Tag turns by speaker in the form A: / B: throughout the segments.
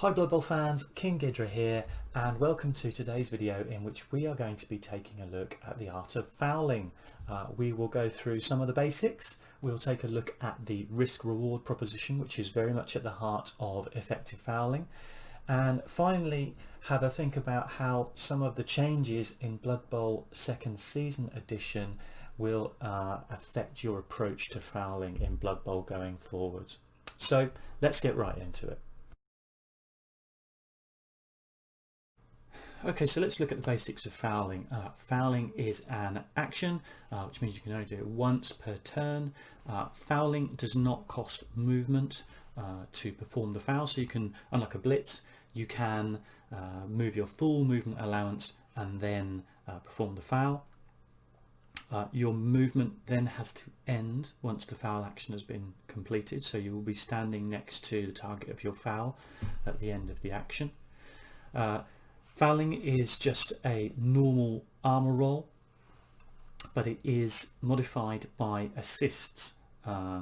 A: Hi Blood Bowl fans, King Ghidra here, and welcome to today's video in which we are going to be taking a look at the art of fouling. We will go through some of the basics. We'll take a look at the risk-reward proposition, which is very much at the heart of effective fouling, and finally have a think about how some of the changes in Blood Bowl second season edition will affect your approach to fouling in Blood Bowl going forwards. So let's get right into it. Okay, so let's look at the basics of fouling. Fouling is an action, which means you can only do it once per turn. Fouling does not cost movement to perform the foul, so you can, unlike a blitz, you can move your full movement allowance and then perform the foul. Your movement then has to end once the foul action has been completed, so you will be standing next to the target of your foul at the end of the action. Fouling is just a normal armor roll, but it is modified by assists,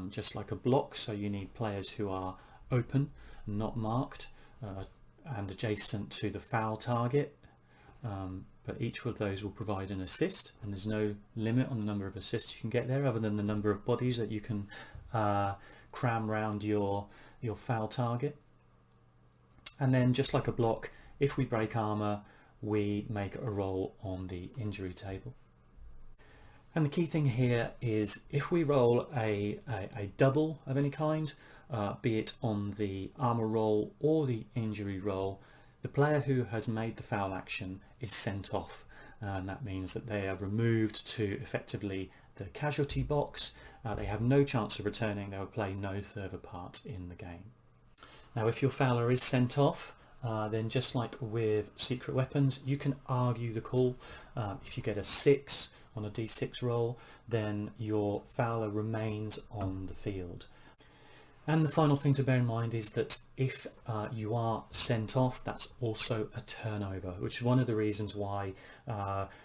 A: just like a block, so you need players who are open, not marked, and adjacent to the foul target, but each of those will provide an assist, and there's no limit on the number of assists you can get there other than the number of bodies that you can cram around your foul target. And then, just like a block, if we break armor, we make a roll on the injury table. And the key thing here is if we roll a double of any kind, be it on the armor roll or the injury roll, the player who has made the foul action is sent off, and that means that they are removed to effectively the casualty box. They have no chance of returning. They will play no further part in the game. Now, if your fouler is sent off, then just like with secret weapons, you can argue the call. If you get a 6 on a d6 roll, then your fouler remains on the field. And the final thing to bear in mind is that if you are sent off, that's also a turnover, which is one of the reasons why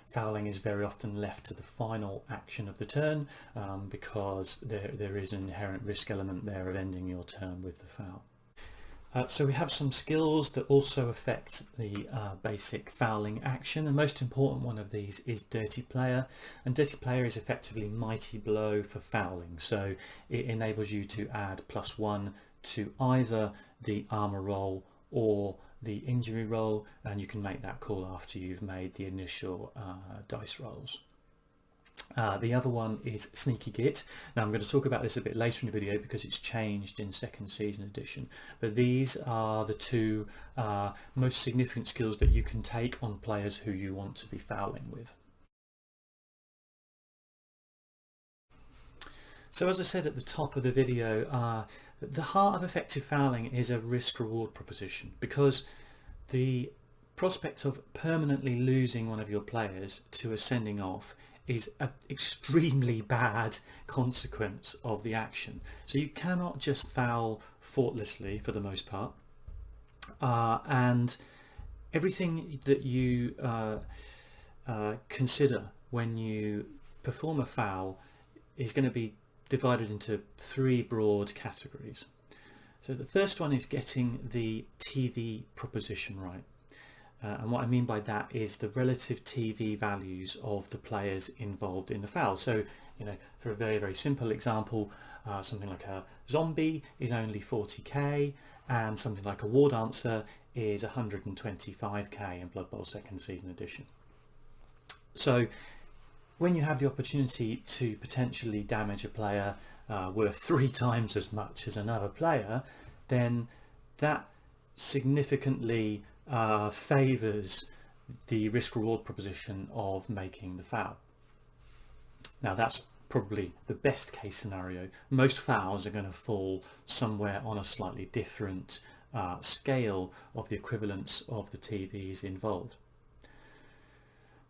A: fouling is very often left to the final action of the turn, because there is an inherent risk element there of ending your turn with the foul. So we have some skills that also affect the basic fouling action. The most important one of these is Dirty Player, and Dirty Player is effectively Mighty Blow for fouling. So it enables you to add +1 to either the armor roll or the injury roll, and you can make that call after you've made the initial dice rolls. The other one is Sneaky Git. Now I'm going to talk about this a bit later in the video because it's changed in second season edition, but these are the two most significant skills that you can take on players who you want to be fouling with. So as I said at the top of the video, the heart of effective fouling is a risk-reward proposition, because the prospect of permanently losing one of your players to a sending off is an extremely bad consequence of the action. So you cannot just foul thoughtlessly for the most part, and everything that you consider when you perform a foul is going to be divided into 3 broad categories. So the first one is getting the TV proposition right. And what I mean by that is the relative TV values of the players involved in the foul. So, you know, for a very, very simple example, something like a zombie is only 40k, and something like a war dancer is 125k in Blood Bowl second season edition. So when you have the opportunity to potentially damage a player worth 3 times as much as another player, then that significantly favours the risk-reward proposition of making the foul. Now that's probably the best case scenario. Most fouls are going to fall somewhere on a slightly different scale of the equivalence of the TVs involved.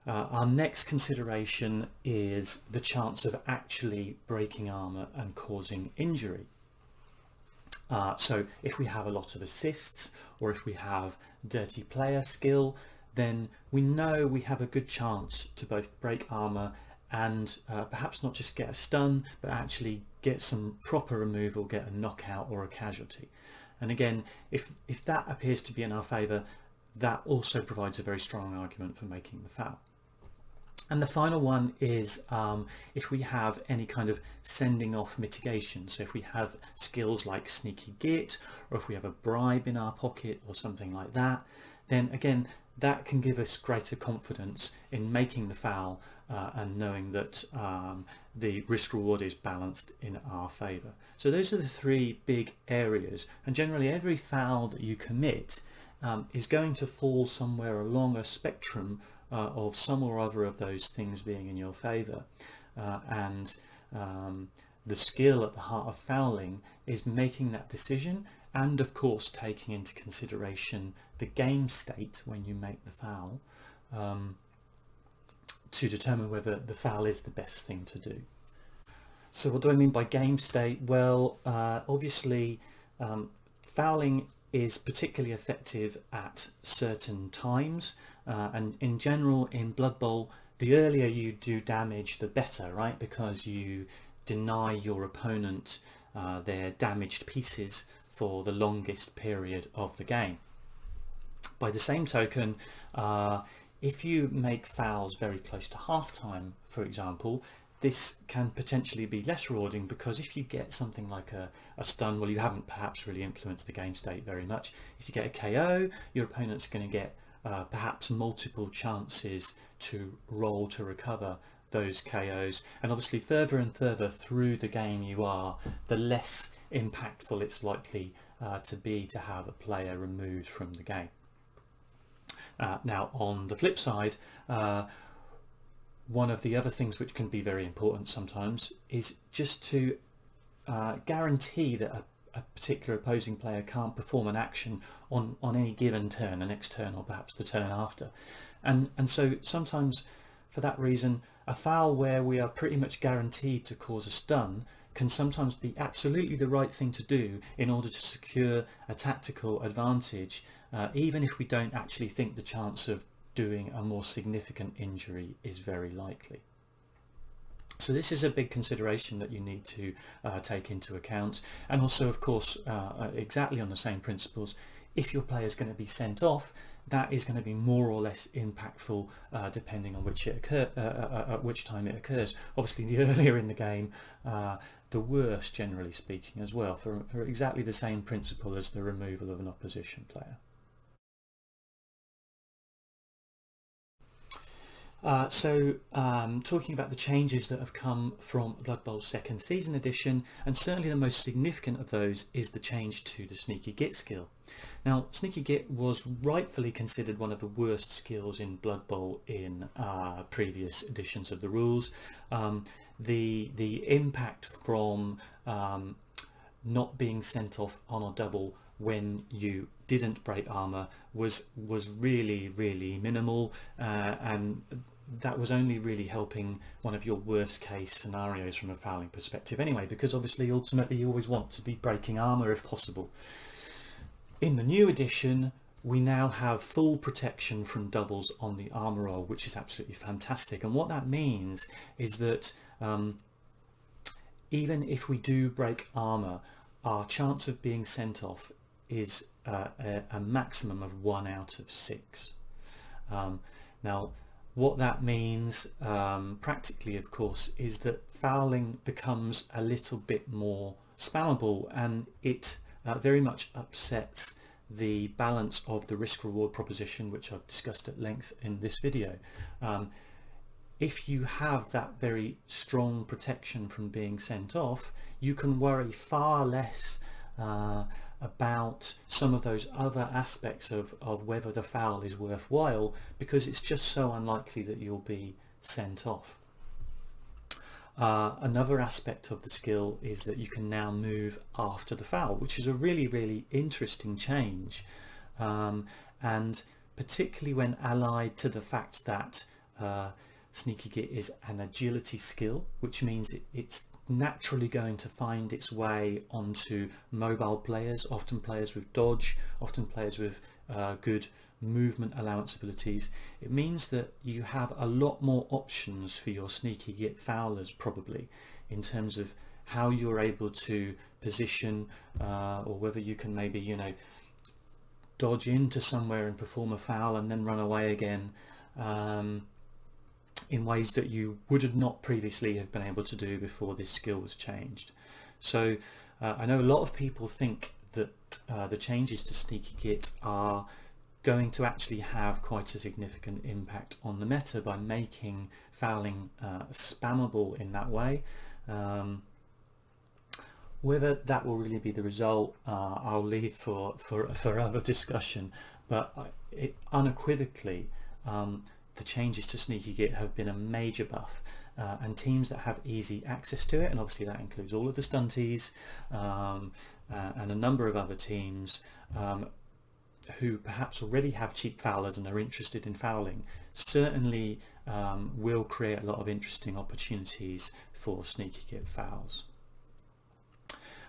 A: Our next consideration is the chance of actually breaking armour and causing injury. So if we have a lot of assists, or if we have Dirty Player skill, then we know we have a good chance to both break armor and perhaps not just get a stun, but actually get some proper removal, get a knockout or a casualty. And again, if that appears to be in our favour, that also provides a very strong argument for making the foul. And the final one is if we have any kind of sending off mitigation. So if we have skills like sneaky git, or if we have a bribe in our pocket or something like that, then again, that can give us greater confidence in making the foul and knowing that the risk reward is balanced in our favour. So those are the three big areas, and generally every foul that you commit is going to fall somewhere along a spectrum of some or other of those things being in your favour, and the skill at the heart of fouling is making that decision, and of course taking into consideration the game state when you make the foul to determine whether the foul is the best thing to do. So what do I mean by game state? Well, obviously fouling is particularly effective at certain times, and in general in Blood Bowl, the earlier you do damage the better, right? Because you deny your opponent their damaged pieces for the longest period of the game. By the same token, if you make fouls very close to half time, for example, this can potentially be less rewarding, because if you get something like a stun, well, you haven't perhaps really influenced the game state very much. If you get a KO, your opponent's going to get perhaps multiple chances to roll to recover those KOs, and obviously further and further through the game you are, the less impactful it's likely to be to have a player removed from the game. Now on the flip side, one of the other things which can be very important sometimes is just to guarantee that a particular opposing player can't perform an action on any given turn, the next turn or perhaps the turn after. And so sometimes for that reason, a foul where we are pretty much guaranteed to cause a stun can sometimes be absolutely the right thing to do in order to secure a tactical advantage, even if we don't actually think the chance of doing a more significant injury is very likely. So this is a big consideration that you need to take into account. And also, of course, exactly on the same principles, if your player is going to be sent off, that is going to be more or less impactful depending on at which time it occurs. Obviously, the earlier in the game, the worse, generally speaking, as well, for exactly the same principle as the removal of an opposition player. Talking about the changes that have come from Blood Bowl second season edition, and certainly the most significant of those is the change to the Sneaky Git skill. Now, Sneaky Git was rightfully considered one of the worst skills in Blood Bowl in previous editions of the rules. The impact from not being sent off on a double when you didn't break armor was really minimal, and that was only really helping one of your worst case scenarios from a fouling perspective anyway, because obviously ultimately you always want to be breaking armor if possible. In the new edition, we now have full protection from doubles on the armor roll, which is absolutely fantastic. And what that means is that even if we do break armor, our chance of being sent off is a maximum of 1 out of 6. Now, what that means practically, of course, is that fouling becomes a little bit more spammable, and it very much upsets the balance of the risk-reward proposition, which I've discussed at length in this video. If you have that very strong protection from being sent off, you can worry far less about some of those other aspects of whether the foul is worthwhile, because it's just so unlikely that you'll be sent off. Another aspect of the skill is that you can now move after the foul, which is a really interesting change, and particularly when allied to the fact that Sneaky Git is an agility skill, which means it's naturally going to find its way onto mobile players, often players with dodge, often players with good movement allowance abilities. It means that you have a lot more options for your Sneaky Git foulers, probably, in terms of how you're able to position, or whether you can maybe, you know, dodge into somewhere and perform a foul and then run away again, in ways that you would not previously have been able to do before this skill was changed. So I know a lot of people think that the changes to Sneaky Git are going to actually have quite a significant impact on the meta by making fouling spammable in that way. Whether that will really be the result, I'll leave for other discussion, but unequivocally the changes to Sneaky Git have been a major buff, and teams that have easy access to it, and obviously that includes all of the stunties and a number of other teams who perhaps already have cheap foulers and are interested in fouling, certainly will create a lot of interesting opportunities for Sneaky Git fouls.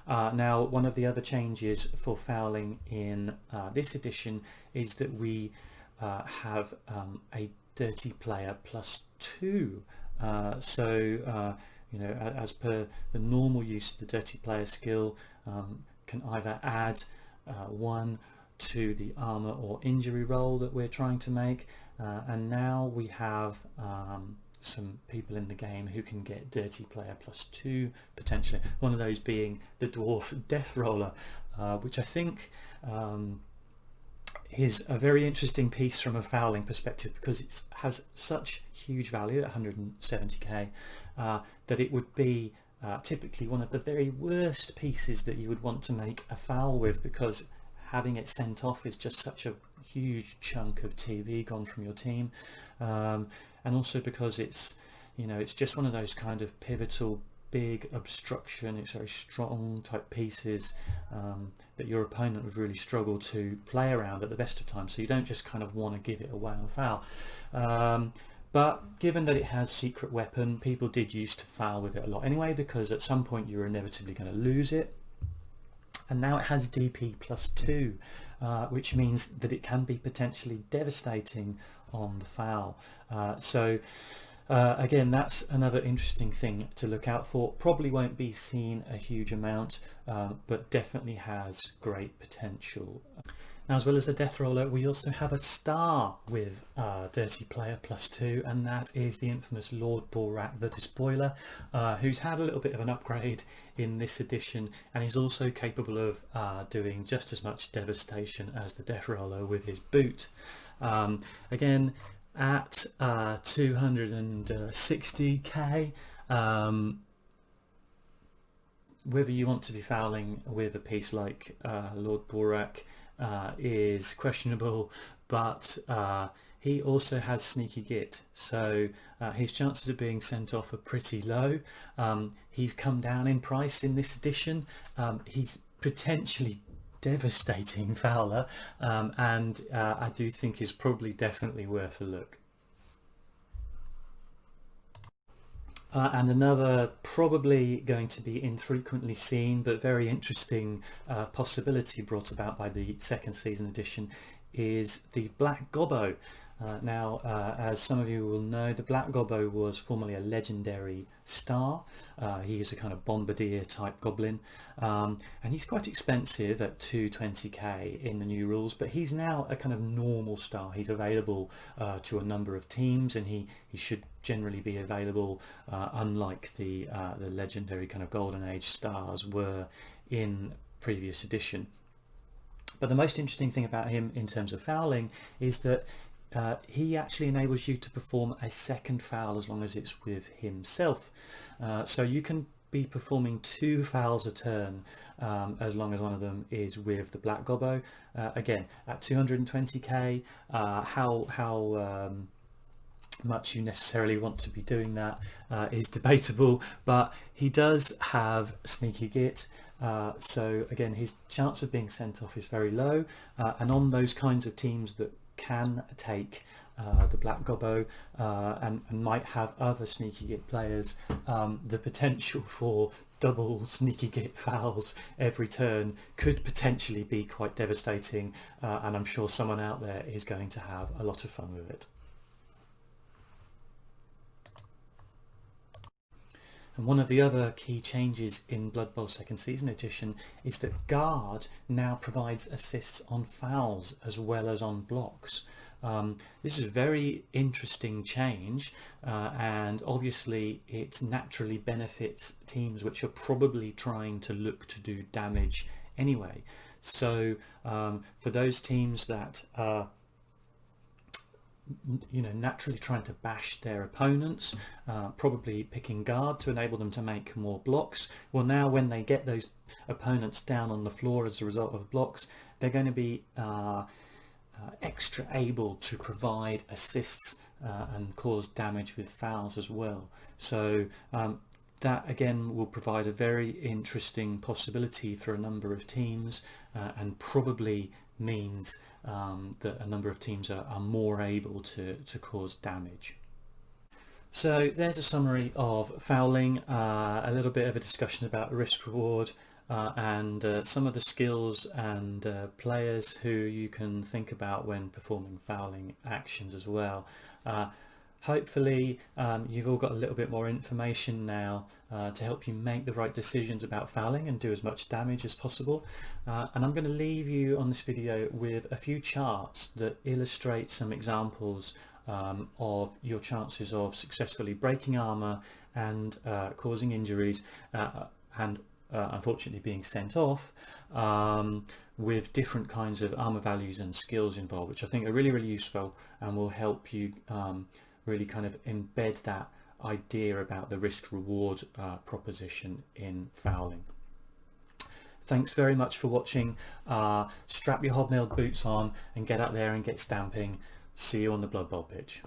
A: Now, one of the other changes for fouling in this edition is that we have a dirty player +2. You know, as per the normal use of the dirty player skill, can either add 1 to the armor or injury roll that we're trying to make, and now we have some people in the game who can get dirty player +2 potentially, one of those being the dwarf death roller, which I think is a very interesting piece from a fouling perspective, because it has such huge value at 170k that it would be typically one of the very worst pieces that you would want to make a foul with, because having it sent off is just such a huge chunk of TV gone from your team, and also because it's, you know, it's just one of those kind of pivotal big obstruction, it's very strong type pieces that your opponent would really struggle to play around at the best of times, so you don't just kind of want to give it away on foul. But given that it has secret weapon, people did used to foul with it a lot anyway, because at some point you were inevitably going to lose it. And now it has DP +2, which means that it can be potentially devastating on the foul. Again, that's another interesting thing to look out for. Probably won't be seen a huge amount, but definitely has great potential. Now, as well as the death roller, we also have a star with dirty player +2, and that is the infamous Lord Borak the Despoiler, who's had a little bit of an upgrade in this edition, and he's also capable of doing just as much devastation as the death roller with his boot. Again, at 260k, whether you want to be fouling with a piece like Lord Borak is questionable, but he also has Sneaky Git, so his chances of being sent off are pretty low. He's come down in price in this edition. He's potentially devastating fouler, and I do think is probably definitely worth a look. And another probably going to be infrequently seen but very interesting possibility brought about by the second season edition is the Black Gobbo. Now, as some of you will know, the Black Gobbo was formerly a legendary star. He is a kind of bombardier type goblin, and he's quite expensive at 220k in the new rules, but he's now a kind of normal star. He's available to a number of teams, and he should generally be available, unlike the legendary kind of golden age stars were in previous edition. But the most interesting thing about him in terms of fouling is that he actually enables you to perform a second foul as long as it's with himself. So you can be performing 2 fouls a turn as long as one of them is with the Black Gobbo. Again, at 220k, how much you necessarily want to be doing that is debatable, but he does have Sneaky Git, so again his chance of being sent off is very low, and on those kinds of teams that can take the Black Gobbo and might have other Sneaky Git players, the potential for double Sneaky Git fouls every turn could potentially be quite devastating, and I'm sure someone out there is going to have a lot of fun with it. And one of the other key changes in Blood Bowl Second Season Edition is that Guard now provides assists on fouls as well as on blocks. This is a very interesting change, and obviously it naturally benefits teams which are probably trying to look to do damage anyway. So for those teams that are naturally trying to bash their opponents, probably picking Guard to enable them to make more blocks, well, now when they get those opponents down on the floor as a result of blocks, they're going to be extra able to provide assists and cause damage with fouls as well. So that again will provide a very interesting possibility for a number of teams, and probably means that a number of teams are more able to cause damage. So there's a summary of fouling, a little bit of a discussion about risk reward, and some of the skills and players who you can think about when performing fouling actions as well. Hopefully you've all got a little bit more information now to help you make the right decisions about fouling and do as much damage as possible. And I'm going to leave you on this video with a few charts that illustrate some examples of your chances of successfully breaking armor and causing injuries, and unfortunately being sent off, with different kinds of armor values and skills involved, which I think are really, really useful and will help you really kind of embed that idea about the risk reward proposition in fouling. Thanks very much for watching. Strap your hobnailed boots on and get out there and get stamping. See you on the Blood Bowl pitch.